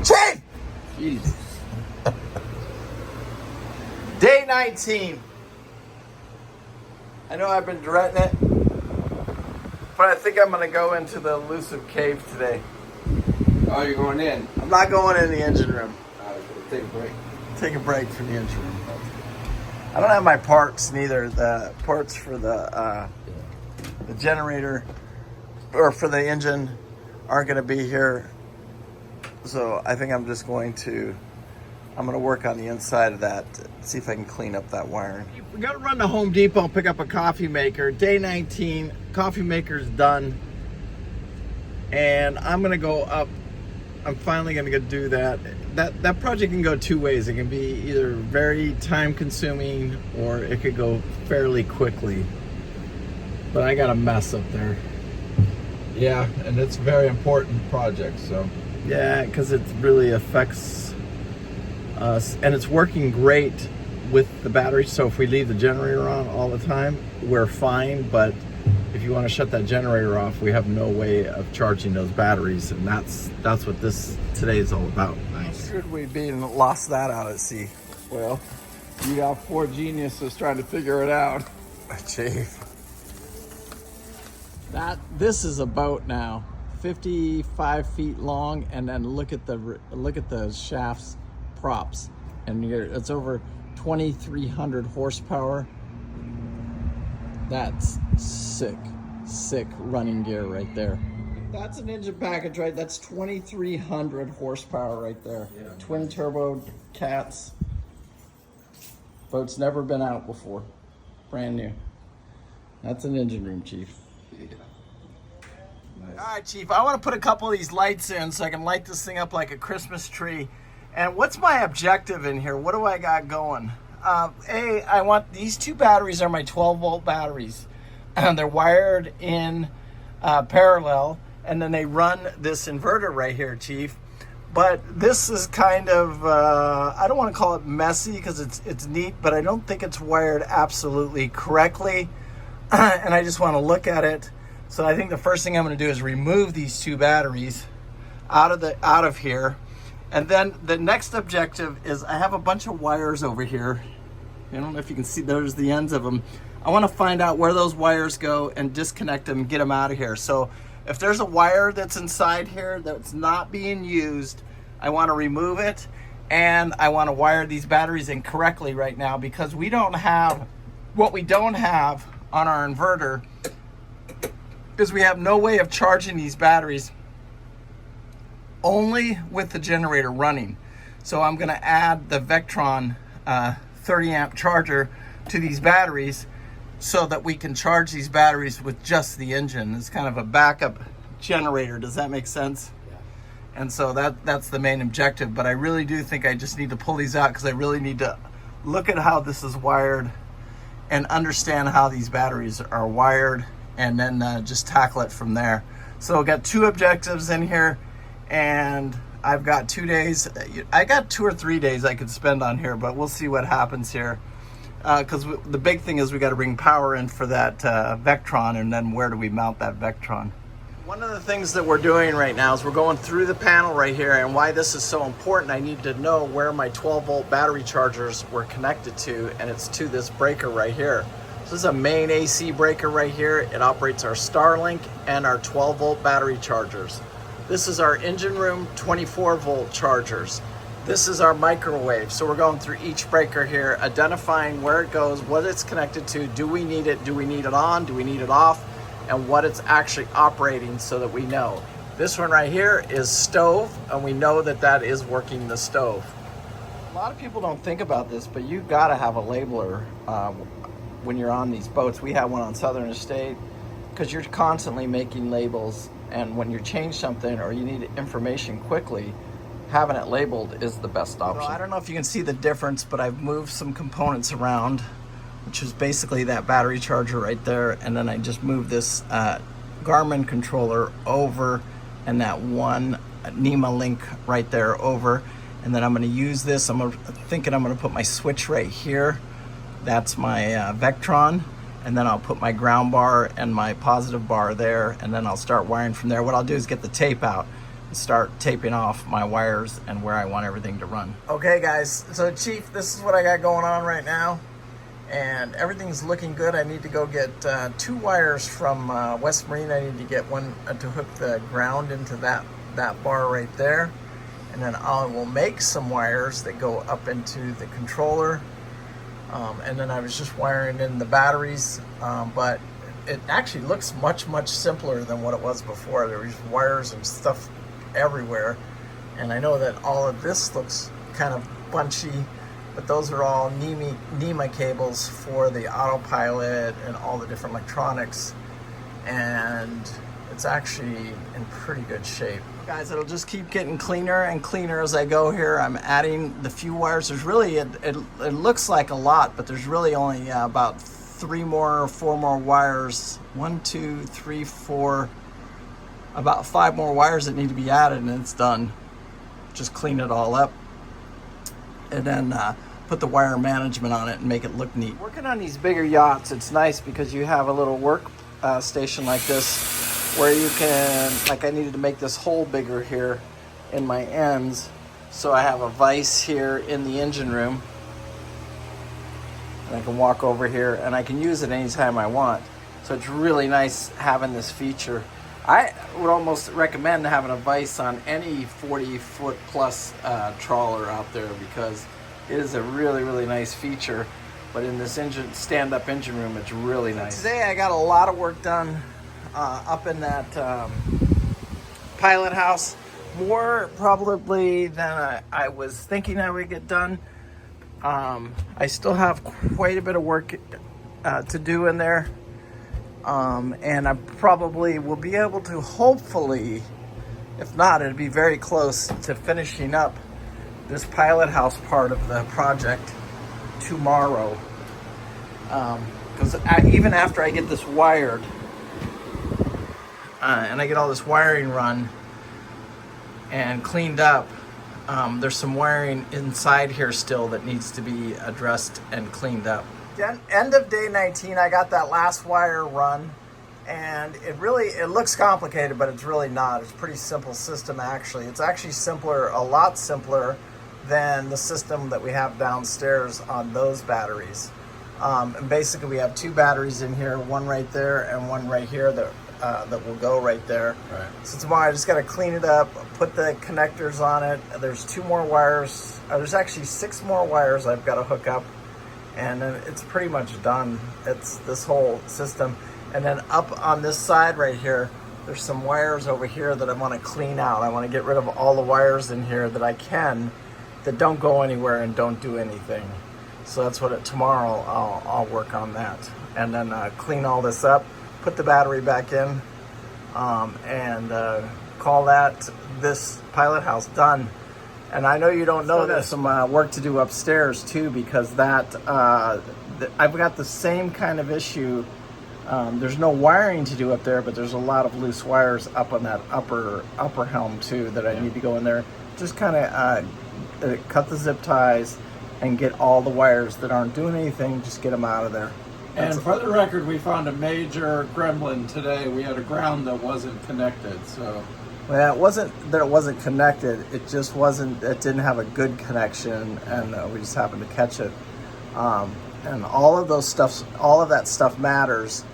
Chief! Jesus. Day 19. I know I've been dreading it, but I think I'm gonna go into the elusive cave today. Oh, you're going in? I'm not going in the engine room. Take a break. Take a break from the engine room. I don't have my parts neither. The parts for the generator or for the engine aren't gonna be here. So I think I'm just going to work on the inside of that, see if I can clean up that wiring. We gotta run to Home Depot, pick up a coffee maker. Day 19, coffee maker's done. And I'm gonna go up. I'm finally gonna go do that. That project can go two ways. It can be either very time consuming or it could go fairly quickly. But I got a mess up there. Yeah, and it's a very important project, so. Yeah, because it really affects us, and it's working great with the battery. So if we leave the generator on all the time, we're fine. But if you want to shut that generator off, we have no way of charging those batteries, and that's what this today is all about. Nice. Should we be and lost that out at sea? Well, you got four geniuses trying to figure it out. Chief. This is a boat now, 55 feet long, and then look at the shafts props, and it's over 2,300 horsepower. That's sick running gear right there. That's an engine package, right? That's 2,300 horsepower right there. Yeah. Twin turbo cats. Boat's never been out before. Brand new. That's an engine room, Chief. Yeah. Nice. All right, Chief, I want to put a couple of these lights in so I can light this thing up like a Christmas tree. And what's my objective in here? What do I got going? I want these two batteries are my 12-volt batteries. They're wired in parallel, and then they run this inverter right here, Chief. But this is kind of, I don't want to call it messy because it's neat, but I don't think it's wired absolutely correctly. And I just want to look at it. So I think the first thing I'm going to do is remove these two batteries out of here. And then the next objective is I have a bunch of wires over here. I don't know if you can see, there's the ends of them. I want to find out where those wires go and disconnect them, get them out of here. So if there's a wire that's inside here that's not being used, I want to remove it, and I want to wire these batteries in correctly right now, because we don't have, what we don't have on our inverter is we have no way of charging these batteries only with the generator running. So I'm going to add the Vectron 30 amp charger to these batteries so that we can charge these batteries with just the engine. It's kind of a backup generator. Does that make sense? Yeah. And so that's the main objective. But I really do think I just need to pull these out because I really need to look at how this is wired and understand how these batteries are wired, and then just tackle it from there. So I've got two objectives in here, and I've got 2 days. I got 2 or 3 days I could spend on here, but we'll see what happens here. Because the big thing is we got to bring power in for that Vectron, and then where do we mount that Vectron? One of the things that we're doing right now is we're going through the panel right here, and why this is so important, I need to know where my 12-volt battery chargers were connected to, and it's to this breaker right here. So this is a main AC breaker right here. It operates our Starlink and our 12-volt battery chargers. This is our engine room 24-volt chargers. This is our microwave. So we're going through each breaker here, identifying where it goes, what it's connected to, do we need it on, do we need it off, and what it's actually operating so that we know. This one right here is stove, and we know that that is working the stove. A lot of people don't think about this, but you gotta have a labeler when you're on these boats. We have one on Southern Estate because you're constantly making labels, and when you change something or you need information quickly, having it labeled is the best option. So I don't know if you can see the difference, but I've moved some components around, which is basically that battery charger right there, and then I just moved this Garmin controller over, and that one NEMA link right there over, and then I'm going to use this. I'm thinking I'm going to put my switch right here. That's my Vectron, and then I'll put my ground bar and my positive bar there, and then I'll start wiring from there. What I'll do is get the tape out. start taping off my wires and where I want everything to run. Okay guys, so Chief, this is what I got going on right now, and everything's looking good. I need to go get 2 wires from West Marine. I need to get one to hook the ground into that bar right there, and then I will make some wires that go up into the controller, and then I was just wiring in the batteries, but it actually looks much simpler than what it was before. There was wires and stuff everywhere, and I know that all of this looks kind of bunchy, but those are all NEMA cables for the autopilot and all the different electronics, and it's actually in pretty good shape. Guys, it'll just keep getting cleaner and cleaner as I go here. I'm adding the few wires. There's really, it looks like a lot, but there's really only about 4 more wires. 1, 2, 3, 4, about 5 more wires that need to be added, and it's done. Just clean it all up, and then put the wire management on it and make it look neat. Working on these bigger yachts, it's nice because you have a little work station like this where you can, like I needed to make this hole bigger here in my ends, so I have a vise here in the engine room, and I can walk over here and I can use it anytime I want. So it's really nice having this feature. I would almost recommend having a vise on any 40-foot plus trawler out there, because it is a really nice feature. But in this stand-up engine room, it's really nice. Today I got a lot of work done up in that pilot house. More probably than I was thinking I would get done. I still have quite a bit of work to do in there. And I probably will be able to, hopefully, if not, it'll be very close to finishing up this pilot house part of the project tomorrow. Because even after I get this wired, and I get all this wiring run and cleaned up, there's some wiring inside here still that needs to be addressed and cleaned up. End of day 19, I got that last wire run, and it looks complicated, but it's really not. It's a pretty simple system, actually. It's actually a lot simpler than the system that we have downstairs on those batteries. And basically we have 2 batteries in here, one right there and one right here that will go right there. Right. So tomorrow I just got to clean it up, put the connectors on it. There's 2 more wires. There's actually 6 more wires I've got to hook up, and then it's pretty much done. It's this whole system. And then up on this side right here, there's some wires over here that I want to clean out. I want to get rid of all the wires in here that I can, that don't go anywhere and don't do anything. So that's what tomorrow I'll work on that, and then clean all this up, put the battery back in, and call that this pilot house done. And I know you don't know there's some work to do upstairs too, because that I've got the same kind of issue. There's no wiring to do up there, but there's a lot of loose wires up on that upper helm too that I need to go in there. Just kind of cut the zip ties and get all the wires that aren't doing anything, just get them out of there. And for the record, we found a major gremlin today. We had a ground that wasn't connected, so. Well, it wasn't that it wasn't connected. It just wasn't. It didn't have a good connection, and we just happened to catch it. And all of that stuff matters,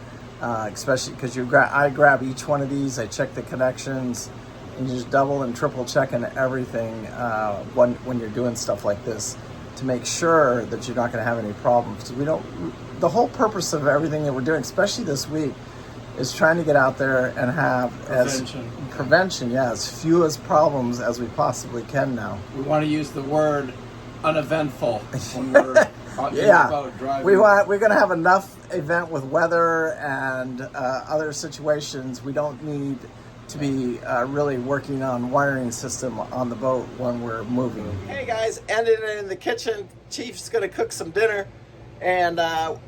especially because I grab each one of these. I check the connections, and you just double and triple checking everything when you're doing stuff like this, to make sure that you're not going to have any problems. The whole purpose of everything that we're doing, especially this week, is trying to get out there and have prevention, as few as problems as we possibly can now. We want to use the word uneventful when we're in the boat driving. We're going to have enough event with weather and other situations. We don't need to be really working on wiring system on the boat when we're moving. Hey guys, ended it in the kitchen. Chief's gonna cook some dinner, and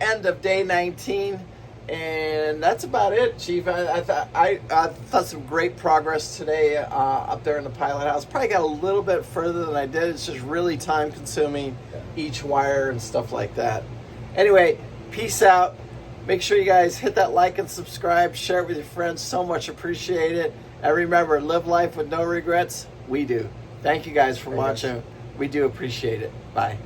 end of day 19, and that's about it, Chief. I thought some great progress today up there in the pilot house. Probably got a little bit further than I did. It's just really time consuming, each wire and stuff like that. Anyway, peace out. Make sure you guys hit that like and subscribe, share it with your friends. So much appreciate it. And remember, live life with no regrets. We do. Thank you guys for watching. We do appreciate it. Bye.